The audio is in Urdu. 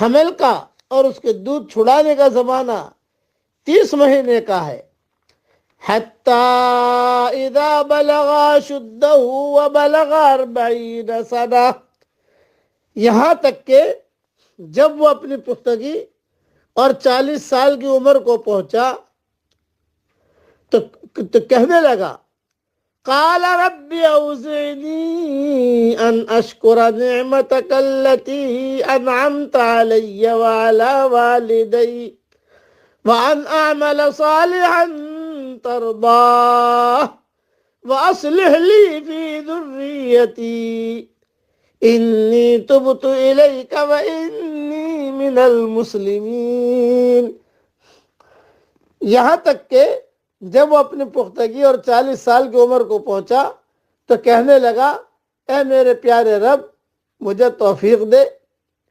حمل کا اور اس کے دودھ چھڑانے کا زمانہ 30 مہینے کا ہے. حَتَّى إِذَا بَلَغَ أَشُدَّهُ وَبَلَغَ 40 سَنَةً، یہاں تک کہ جب وہ اپنی پختگی اور 40 سال کی عمر کو پہنچا تو کہنے لگا قال رب اوزعنی ان اشکر نعمتک التي انعمت علی وعلى والدی وان اعمل صالحا ترضاه واصلح لی فی ذریتی انی تبت الیک وانی من المسلمین. یہاں تک کہ جب وہ اپنی پختگی اور 40 سال کی عمر کو پہنچا تو کہنے لگا اے میرے پیارے رب، مجھے توفیق دے